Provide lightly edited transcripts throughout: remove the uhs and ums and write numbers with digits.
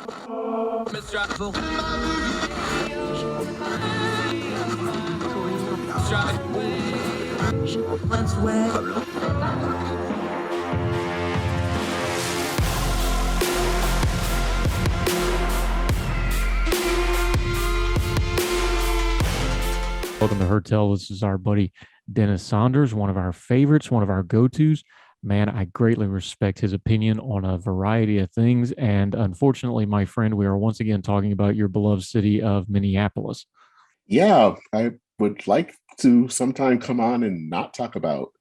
Welcome to Hertel. This is our buddy Dennis Saunders, one of our favorites, one of our go-tos. Man, I greatly respect his opinion on a variety of things. And unfortunately, my friend, we are once again talking about your beloved city of Minneapolis. Yeah, I would like to sometime come on and not talk about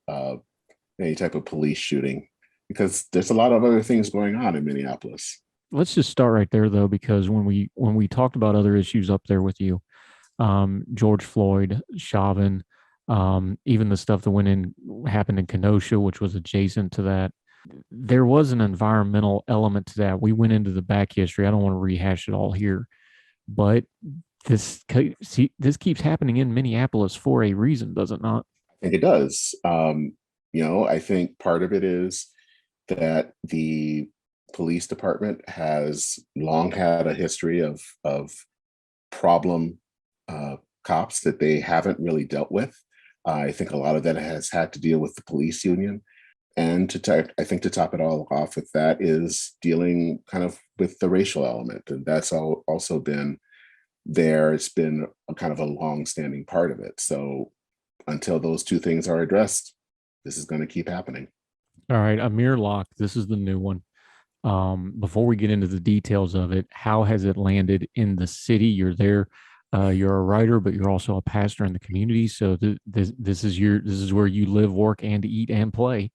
any type of police shooting because there's a lot of other things going on in Minneapolis. Let's just start right there, though, because when we talked about other issues up there with you, George Floyd, Chauvin, even the stuff that happened in Kenosha, which was adjacent to that. There was an environmental element to that. We went into the back history. I don't want to rehash it all here, but this keeps happening in Minneapolis for a reason, does it not? I think it does. I think part of it is that the police department has long had a history of problem cops that they haven't really dealt with. I think a lot of that has had to deal with the police union. And I think to top it all off with that is dealing kind of with the racial element. And that's also been there. It's been a kind of a long-standing part of it. So until those two things are addressed, this is going to keep happening. All right, Amir Locke, this is the new one. Before we get into the details of it, how has it landed in the city? You're there. You're a writer, but you're also a pastor in the community. So this is where you live, work, and eat and play.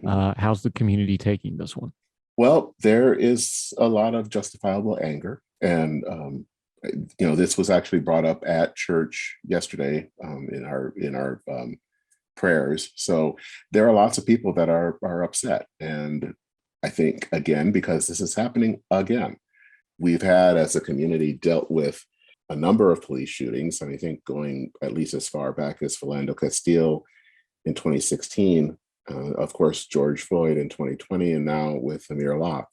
How's the community taking this one? Well, there is a lot of justifiable anger, and this was actually brought up at church yesterday in our prayers. So there are lots of people that are upset, and I think again because this is happening again, we've had as a community dealt with a number of police shootings, and I think going at least as far back as Philando Castile in 2016, of course, George Floyd in 2020, and now with Amir Locke.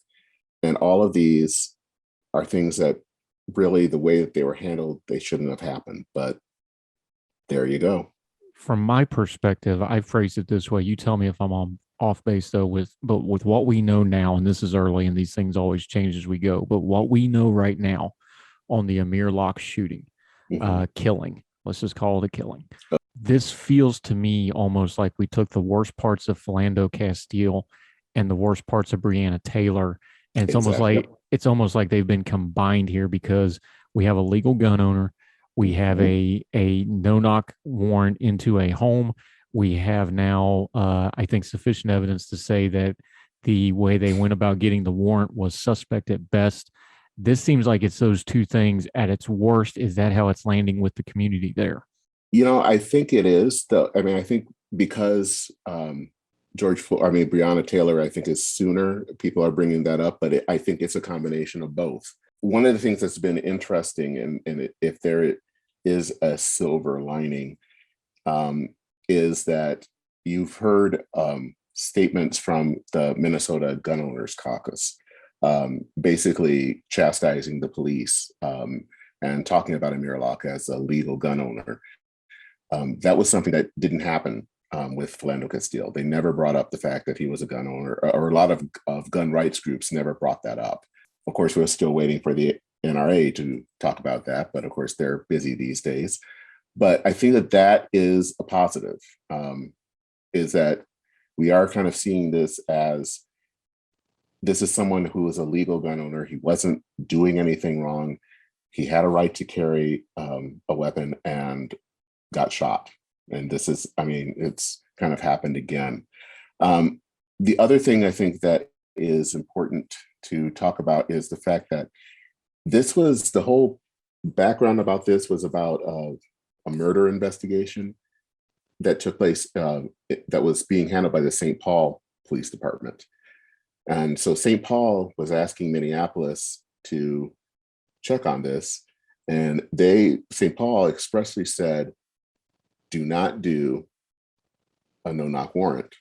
And all of these are things that really the way that they were handled, they shouldn't have happened. But there you go. From my perspective, I phrase it this way. You tell me if I'm off base though, but with what we know now, and this is early and these things always change as we go, but what we know right now on the Amir Locke shooting, killing. Let's just call it a killing. This feels to me almost like we took the worst parts of Philando Castile and the worst parts of Breonna Taylor, and it's almost like they've been combined here because we have a legal gun owner, we have a no-knock warrant into a home. We have now, I think, sufficient evidence to say that the way they went about getting the warrant was suspect at best. This seems like it's those two things at its worst. Is that how it's landing with the community there? I think it is. I think because Breonna Taylor, I think is sooner. People are bringing that up, but I think it's a combination of both. One of the things that's been interesting, and if there is a silver lining, is that you've heard statements from the Minnesota Gun Owners Caucus, basically chastising the police and talking about Amir Locke as a legal gun owner. That was something that didn't happen with Philando Castile. They never brought up the fact that he was a gun owner, or a lot of gun rights groups never brought that up. Of course, we're still waiting for the NRA to talk about that, but of course, they're busy these days. But I think that is a positive, is that we are kind of seeing this as this is someone who is a legal gun owner. He wasn't doing anything wrong. He had a right to carry a weapon and got shot. And it's kind of happened again. The other thing I think that is important to talk about is the fact that the whole background about this was about a murder investigation that took place that was being handled by the St. Paul Police Department. And so St. Paul was asking Minneapolis to check on this. And St. Paul expressly said, do not do a no-knock warrant.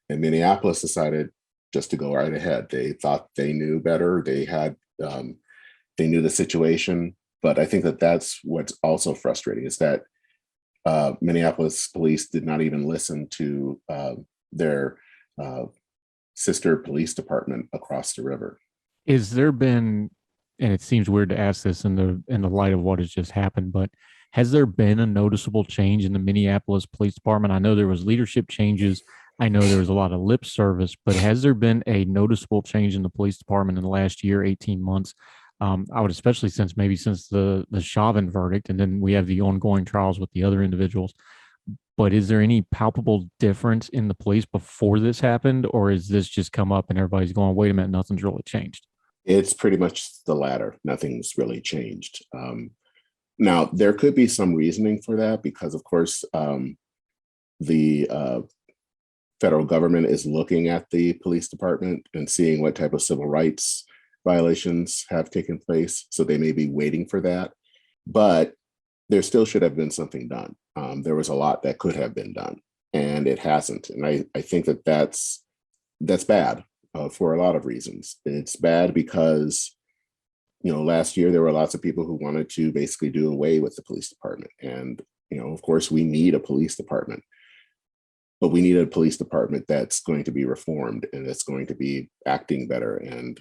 And Minneapolis decided just to go right ahead. They thought they knew better. They had they knew the situation. But I think that that's what's also frustrating is that Minneapolis police did not even listen to their uh, sister police department across the river. Is there been, and it seems weird to ask this in the light of what has just happened, but has there been a noticeable change in the Minneapolis Police Department? I know there was leadership changes. I know there was a lot of lip service, but has there been a noticeable change in the police department in the last year, 18 months? I would especially since the Chauvin verdict, and then we have the ongoing trials with the other individuals. But is there any palpable difference in the police before this happened, or is this just come up and everybody's going, wait a minute, nothing's really changed? It's pretty much the latter. Nothing's really changed. Now, there could be some reasoning for that because, of course, the federal government is looking at the police department and seeing what type of civil rights violations have taken place. So they may be waiting for that. But there still should have been something done. There was a lot that could have been done, and it hasn't. And I think that that's bad for a lot of reasons. It's bad because, last year there were lots of people who wanted to basically do away with the police department. And, of course, we need a police department, but we need a police department that's going to be reformed and that's going to be acting better, and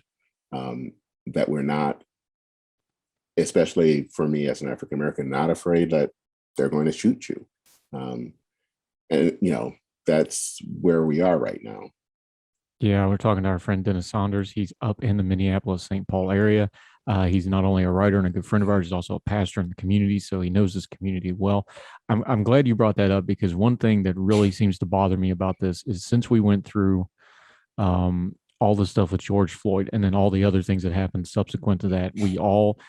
that we're not, especially for me as an African American, not afraid that they're going to shoot you. And, that's where we are right now. Yeah, we're talking to our friend Dennis Saunders. He's up in the Minneapolis, St. Paul area. He's not only a writer and a good friend of ours, he's also a pastor in the community, so he knows this community well. I'm glad you brought that up because one thing that really seems to bother me about this is since we went through all the stuff with George Floyd and then all the other things that happened subsequent to that, we all,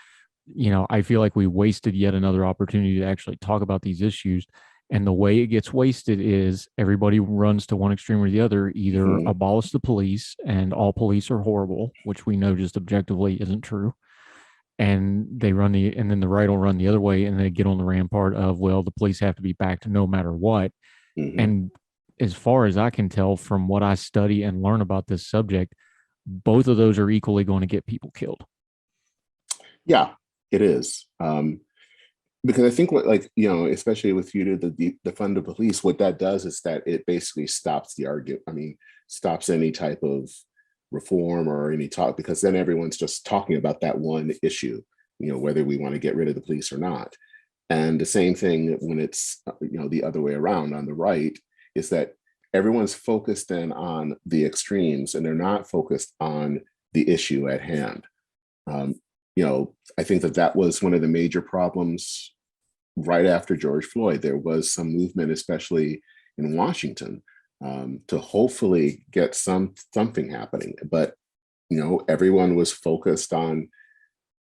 I feel like we wasted yet another opportunity to actually talk about these issues. And the way it gets wasted is everybody runs to one extreme or the other, either Mhm. abolish the police and all police are horrible, which we know just objectively isn't true. And and then the right will run the other way and they get on the rampart of, well, the police have to be backed no matter what. Mhm. And as far as I can tell from what I study and learn about this subject, both of those are equally going to get people killed. Yeah, it is. Because I think what, like, especially with you to defund the police, what that does is that it basically stops the argument. I mean, stops any type of reform or any talk, because then everyone's just talking about that one issue, whether we want to get rid of the police or not. And the same thing when it's, the other way around on the right, is that everyone's focused in on the extremes and they're not focused on the issue at hand. Um, I think that was one of the major problems right after George Floyd. There was some movement, especially in Washington, to hopefully get something happening. But everyone was focused on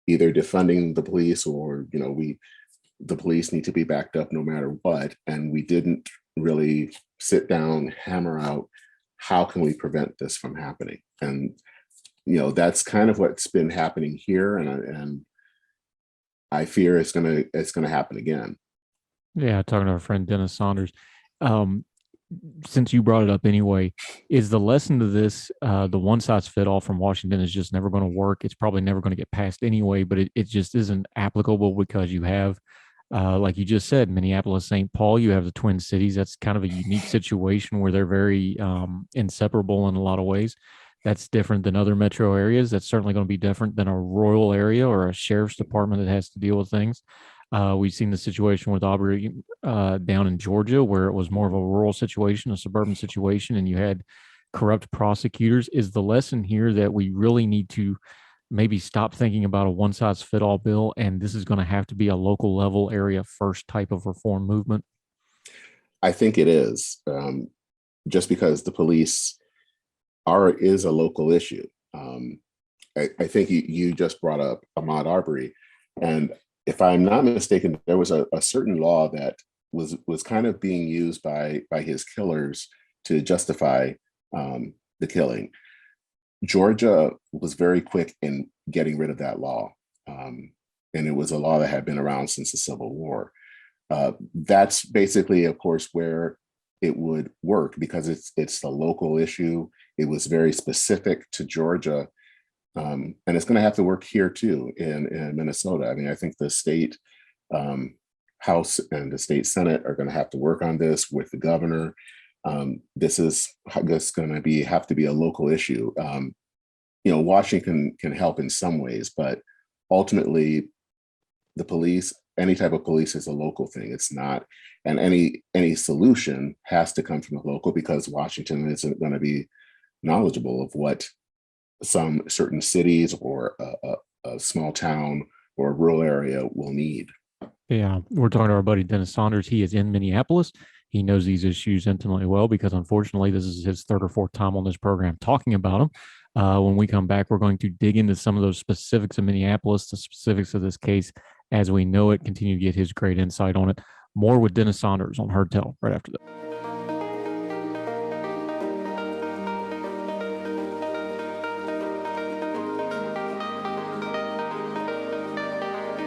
either defunding the police or the police need to be backed up no matter what. And we didn't really sit down, hammer out how can we prevent this from happening. And that's kind of what's been happening here, and I fear it's gonna happen again. Yeah, talking to our friend Dennis Saunders. Um, since you brought it up anyway, is the lesson to this the one size fit all from Washington is just never going to work? It's probably never going to get passed anyway, but it just isn't applicable because you have, like you just said, Minneapolis, St. Paul, you have the Twin Cities. That's kind of a unique situation where they're very inseparable in a lot of ways. That's different than other metro areas. That's certainly going to be different than a rural area or a sheriff's department that has to deal with things. We've seen the situation with Aubrey down in Georgia, where it was more of a rural situation, a suburban situation, and you had corrupt prosecutors. Is the lesson here that we really need to maybe stop thinking about a one size fit all bill, and this is going to have to be a local level area first type of reform movement? I think it is, just because the police is a local issue. I think you just brought up Ahmaud Arbery, and if I'm not mistaken, there was a certain law that was kind of being used by his killers to justify the killing. Georgia was very quick in getting rid of that law, and it was a law that had been around since the Civil War. That's basically, of course, where it would work because it's the local issue. It was very specific to Georgia, And it's going to have to work here too in Minnesota. I mean, I think the state House and the state Senate are going to have to work on this with the governor. This is going to have to be a local issue. Washington can help in some ways, but ultimately, the police, any type of police, is a local thing. It's not, and any solution has to come from the local, because Washington isn't going to be knowledgeable of what some certain cities or a small town or a rural area will need. Yeah, we're talking to our buddy Dennis Saunders. He is in Minneapolis. He knows these issues intimately well because, unfortunately, this is his third or fourth time on this program talking about them. When we come back, we're going to dig into some of those specifics of Minneapolis, the specifics of this case as we know it, continue to get his great insight on it. More with Dennis Saunders on Heard Tell right after that.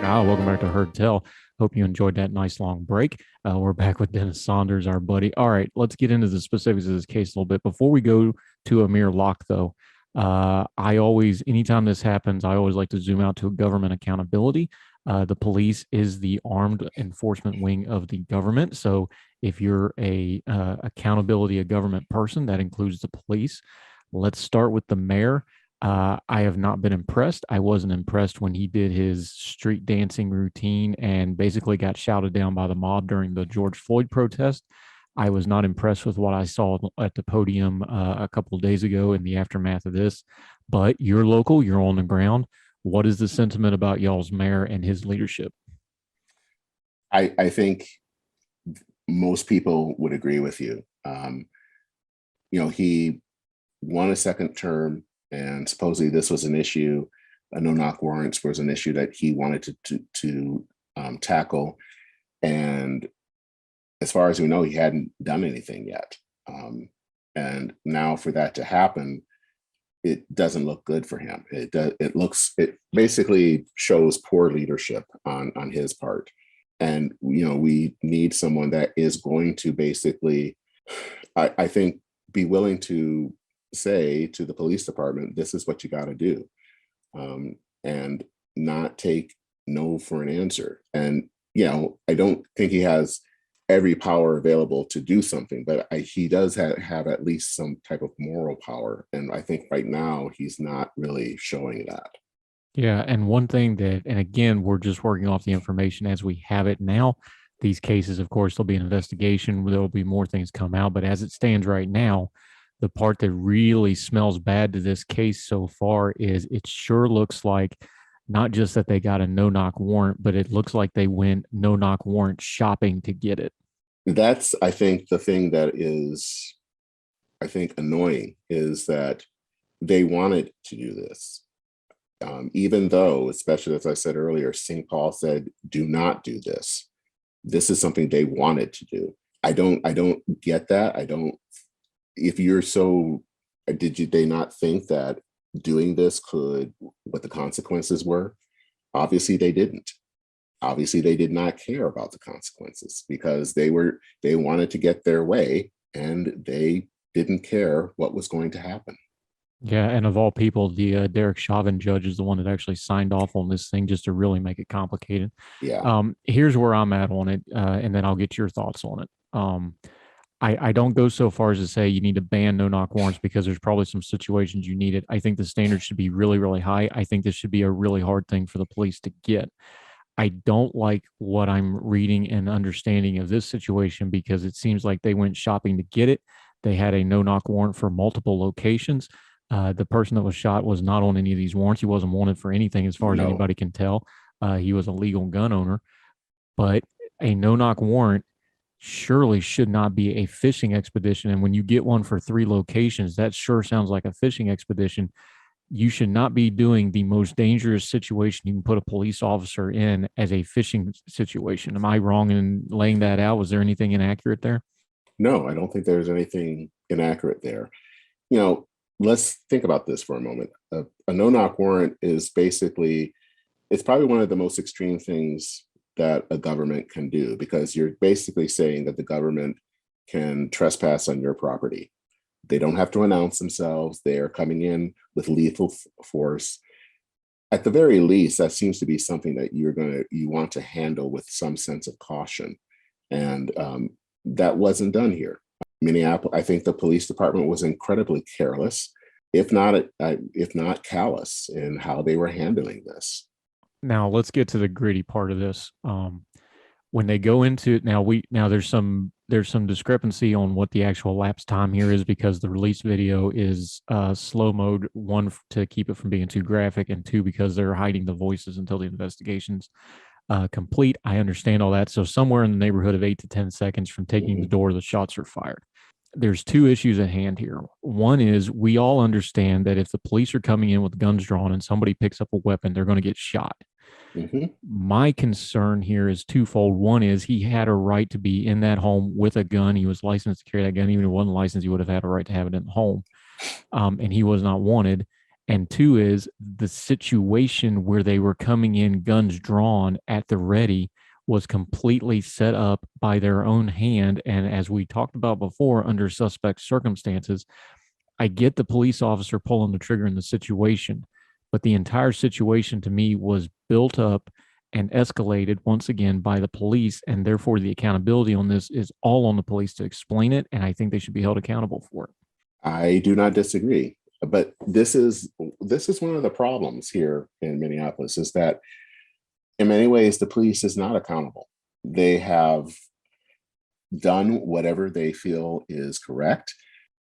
Welcome back to Heard Tell. Hope you enjoyed that nice long break. We're back with Dennis Saunders, our buddy. All right, let's get into the specifics of this case a little bit. Before we go to Amir Locke, though, anytime this happens, I always like to zoom out to government accountability. The police is the armed enforcement wing of the government. So if you're a government person, that includes the police. Let's start with the mayor. I have not been impressed. I wasn't impressed when he did his street dancing routine and basically got shouted down by the mob during the George Floyd protest. I was not impressed with what I saw at the podium a couple of days ago in the aftermath of this. But you're local, you're on the ground. What is the sentiment about y'all's mayor and his leadership? I think most people would agree with you. He won a second term, and supposedly this was an issue. No-knock warrants was an issue that he wanted to tackle. And as far as we know, he hadn't done anything yet. And now for that to happen, it doesn't look good for him. It basically shows poor leadership on his part. And, we need someone that is going to basically, I think, be willing to say to the police department, this is what you got to do, and not take no for an answer. And, I don't think he has every power available to do something, but he does have at least some type of moral power. And I think right now he's not really showing that. Yeah. And one thing and again, we're just working off the information as we have it now. These cases, of course, there'll be an investigation. There'll be more things come out. But as it stands right now, the part that really smells bad to this case so far is it sure looks like not just that they got a no-knock warrant, but it looks like they went no-knock warrant shopping to get it. That's, I think, the thing that is, I think, annoying is that they wanted to do this. Even though, especially as I said earlier, St. Paul said, do not do this. This is something they wanted to do. I don't get that. If you're so, did they not think that doing this what the consequences were? Obviously they didn't. Obviously they did not care about the consequences because they wanted to get their way and they didn't care what was going to happen. Yeah, and of all people, the Derek Chauvin judge is the one that actually signed off on this thing just to really make it complicated. Yeah. Here's where I'm at on it, and then I'll get your thoughts on it. I don't go so far as to say you need to ban no-knock warrants because there's probably some situations you need it. I think the standards should be really, really high. I think this should be a really hard thing for the police to get. I don't like what I'm reading and understanding of this situation because it seems like they went shopping to get it. They had a no-knock warrant for multiple locations. The person that was shot was not on any of these warrants. He wasn't wanted for anything as far as anybody can tell. He was a legal gun owner. But a no-knock warrant surely should not be a fishing expedition. And when you get one for 3 locations, that sure sounds like a fishing expedition. You should not be doing the most dangerous situation you can put a police officer in as a fishing situation. Am I wrong in laying that out? Was there anything inaccurate there? No, I don't think there's anything inaccurate there. Let's think about this for a moment. A no-knock warrant is basically, it's probably one of the most extreme things that a government can do because you're basically saying that the government can trespass on your property. They don't have to announce themselves. They are coming in with lethal force. At the very least, that seems to be something that you want to handle with some sense of caution, and that wasn't done here. Minneapolis, I think the police department was incredibly careless, if not callous, in how they were handling this. Now let's get to the gritty part of this. When they go into it now, there's some discrepancy on what the actual lapse time here is, because the release video is slow mode, one to keep it from being too graphic, and two because they're hiding the voices until the investigation's complete. I understand all that. So somewhere in the neighborhood of 8 to 10 seconds from taking the door, the shots are fired. There's two issues at hand here. One is we all understand that if the police are coming in with guns drawn and somebody picks up a weapon, they're going to get shot. Mm-hmm. My concern here is twofold. One is he had a right to be in that home with a gun. He was licensed to carry that gun. Even if he wasn't licensed, he would have had a right to have it in the home. And he was not wanted. And two is the situation where they were coming in guns drawn at the ready was completely set up by their own hand. And as we talked about before, under suspect circumstances, I get the police officer pulling the trigger in the situation, but the entire situation to me was built up and escalated once again by the police. And therefore, the accountability on this is all on the police to explain it. And I think they should be held accountable for it. I do not disagree, but this is one of the problems here in Minneapolis, is that in many ways the police is not accountable. They have done whatever they feel is correct.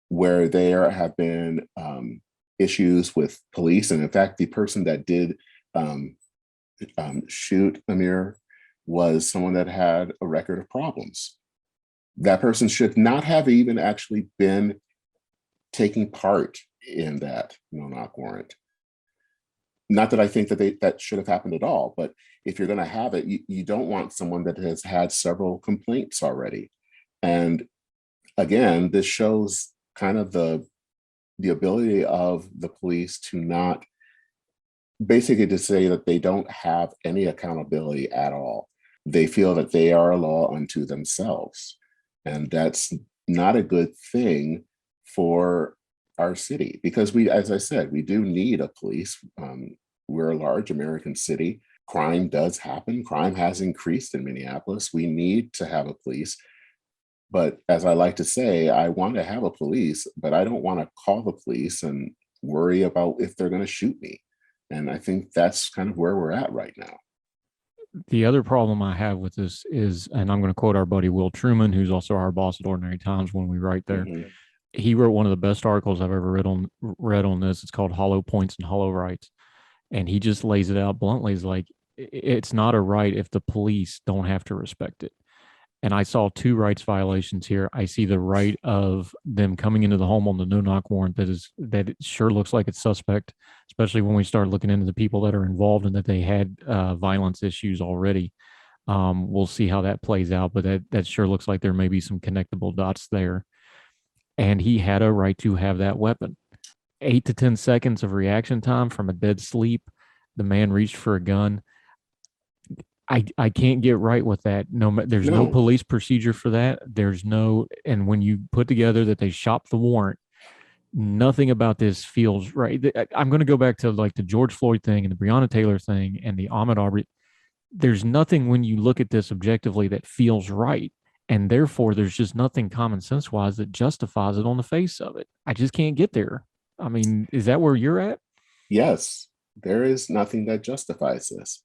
Where there have been issues with police, and in fact, the person that did shoot Amir was someone that had a record of problems. That person should not have even actually been taking part in that no-knock warrant. Not that I think that should have happened at all, but if you're going to have it, you don't want someone that has had several complaints already. And again, this shows kind of the ability of the police to not, basically to say that they don't have any accountability at all. They feel that they are a law unto themselves. And that's not a good thing for our city, because as I said, we do need a police. We're a large American city. Crime does happen. Crime has increased in Minneapolis. We need to have a police. But as I like to say, I want to have a police, but I don't want to call the police and worry about if they're going to shoot me. And I think that's kind of where we're at right now. The other problem I have with this is, and I'm going to quote our buddy Will Truman, who's also our boss at Ordinary Times when we write there. Mm-hmm. He wrote one of the best articles I've ever read on this. It's called Hollow Points and Hollow Rights. And he just lays it out bluntly. It's like, it's not a right if the police don't have to respect it. And I saw two rights violations here. I see the right of them coming into the home on the no-knock warrant that it sure looks like it's suspect, especially when we start looking into the people that are involved and that they had violence issues already. We'll see how that plays out, but that sure looks like there may be some connectable dots there. And he had a right to have that weapon. 8 to 10 seconds of reaction time from a dead sleep. The man reached for a gun. I can't get right with that. There's no police procedure for that. And when you put together that they shopped the warrant, nothing about this feels right. I'm going to go back to like the George Floyd thing and the Breonna Taylor thing and the Ahmaud Arbery. There's nothing when you look at this objectively that feels right. And therefore, there's just nothing common sense wise that justifies it on the face of it. I just can't get there. I mean, is that where you're at? Yes, there is nothing that justifies this.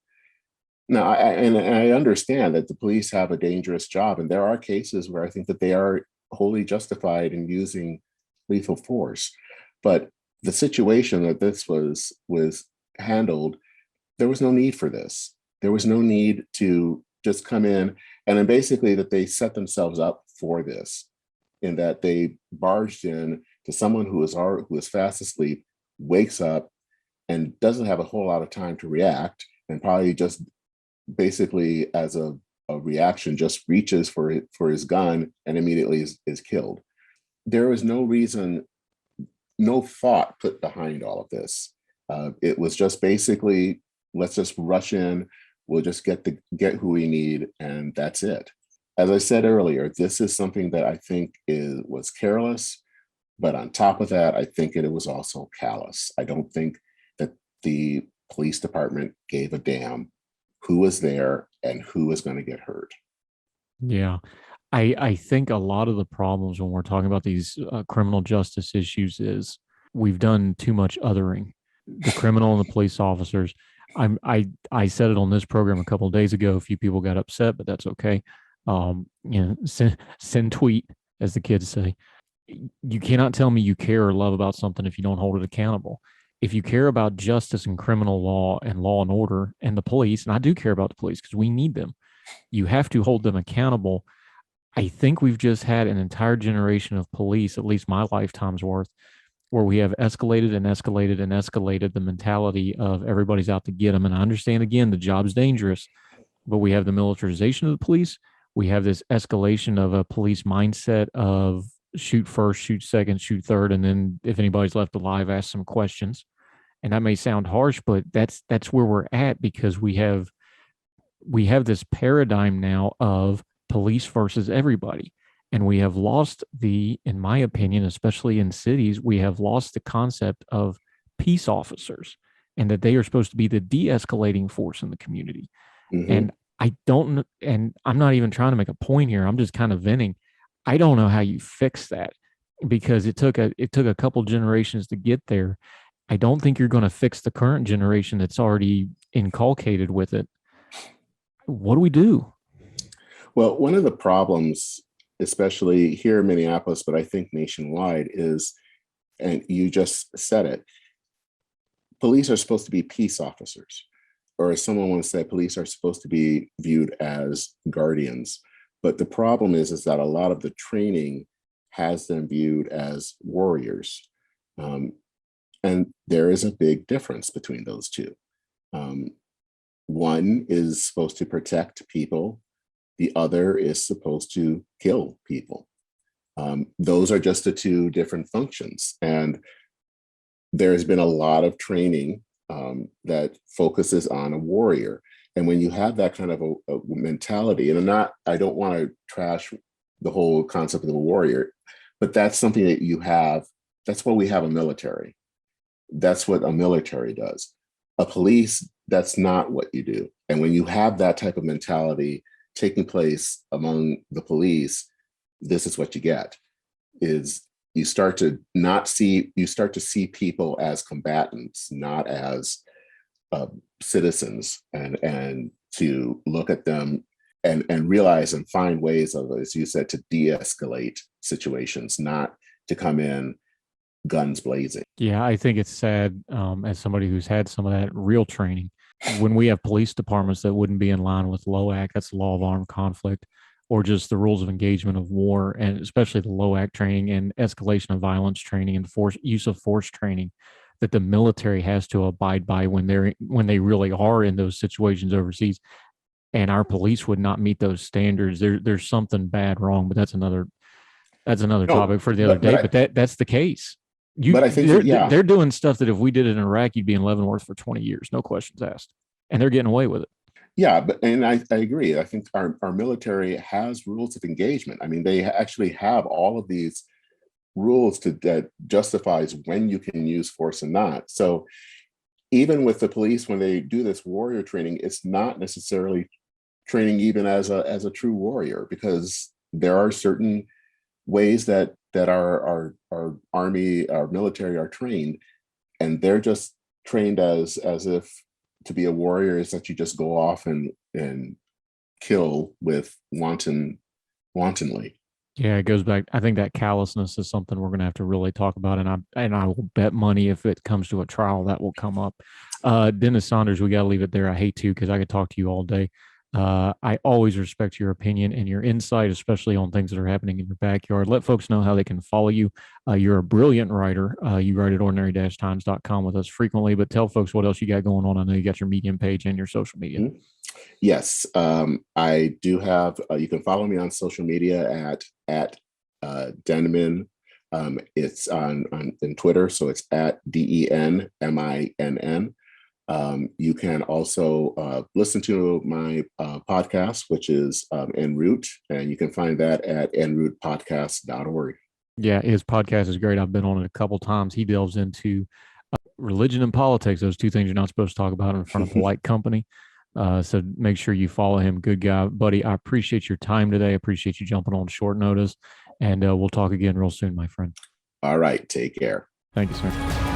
Now, I understand that the police have a dangerous job, and there are cases where I think that they are wholly justified in using lethal force. But the situation that this was handled, there was no need for this. There was no need to just come in, and then basically that they set themselves up for this, in that they barged in to someone who is fast asleep, wakes up, and doesn't have a whole lot of time to react, and probably just basically as a reaction just reaches for his gun and immediately is killed. There was no reason, no thought put behind all of this. It was just basically, let's just rush in, we'll just get who we need, and that's it. As I said earlier, this is something that I think was careless, But on top of that, I think it was also callous. I don't think that the police department gave a damn who was there and who was going to get hurt. Yeah. I think a lot of the problems when we're talking about these criminal justice issues is we've done too much othering. The criminal and the police officers. I said it on this program a couple of days ago. A few people got upset, but that's okay. Send tweet, as the kids say. You cannot tell me you care or love about something if you don't hold it accountable. If you care about justice and criminal law and order and the police, and I do care about the police because we need them, you have to hold them accountable. I think we've just had an entire generation of police, at least my lifetime's worth, where we have escalated and escalated and escalated the mentality of everybody's out to get them. And I understand, again, the job's dangerous, but we have the militarization of the police. We have this escalation of a police mindset of shoot first, shoot second, shoot third, and then if anybody's left alive, ask some questions. And that may sound harsh, but that's where we're at because we have this paradigm now of police versus everybody. And we have lost in my opinion, especially in cities, we have lost the concept of peace officers and that they are supposed to be the de-escalating force in the community. Mm-hmm. And and I'm not even trying to make a point here. I'm just kind of venting. I don't know how you fix that because it took a couple generations to get there. I don't think you're going to fix the current generation that's already inculcated with it. What do we do? Well, one of the problems, especially here in Minneapolis, but I think nationwide, is, and you just said it, police are supposed to be peace officers. Or as someone once said, police are supposed to be viewed as guardians. But the problem is that a lot of the training has them viewed as warriors. And there is a big difference between those two. One is supposed to protect people. The other is supposed to kill people. Those are just the two different functions. And there's been a lot of training that focuses on a warrior. And when you have that kind of a mentality, and I don't want to trash the whole concept of a warrior, but that's something that you have. That's why we have a military. That's what a military does. A police, that's not what you do. And when you have that type of mentality taking place among the police, this is what you get, is you start to see people as combatants, not as citizens, and to look at them and realize and find ways of, as you said, to de-escalate situations, not to come in guns blazing. Yeah, I think it's sad as somebody who's had some of that real training. When we have police departments that wouldn't be in line with LOAC, that's the law of armed conflict, or just the rules of engagement of war, and especially the LOAC training and escalation of violence training and use of force training that the military has to abide by when they really are in those situations overseas. And our police would not meet those standards. There's something bad wrong, but that's another topic for the other day. But that's the case. But I think they're doing stuff that if we did it in Iraq, you'd be in Leavenworth for 20 years, no questions asked, and they're getting away with it. Yeah, and I agree. I think our military has rules of engagement. I mean, they actually have all of these rules that justifies when you can use force and not. So even with the police, when they do this warrior training, it's not necessarily training even as a true warrior, because there are certain ways that our army, our military are trained, and they're just trained as if to be a warrior is that you just go off and kill with wantonly. Yeah, it goes back. I think that callousness is something we're going to have to really talk about, and I will bet money if it comes to a trial that will come up. Dennis Saunders, we got to leave it there. I hate to, because I could talk to you all day. I always respect your opinion and your insight, especially on things that are happening in your backyard. Let folks know how they can follow you. You're a brilliant writer. You write at ordinary-times.com with us frequently, but tell folks what else you got going on. I know you got your Medium page and your social media. Mm-hmm. Yes, I do have, you can follow me on social media at Denman. It's on in Twitter, so it's at DENMINN. You can also listen to my podcast, which is En Route, and you can find that at enroutepodcast.org. Yeah, his podcast is great. I've been on it a couple times. He delves into religion and politics, those two things you're not supposed to talk about in front of polite company. So make sure you follow him. Good guy, buddy. I appreciate your time today. I appreciate you jumping on short notice. And we'll talk again real soon, my friend. All right. Take care. Thank you, sir.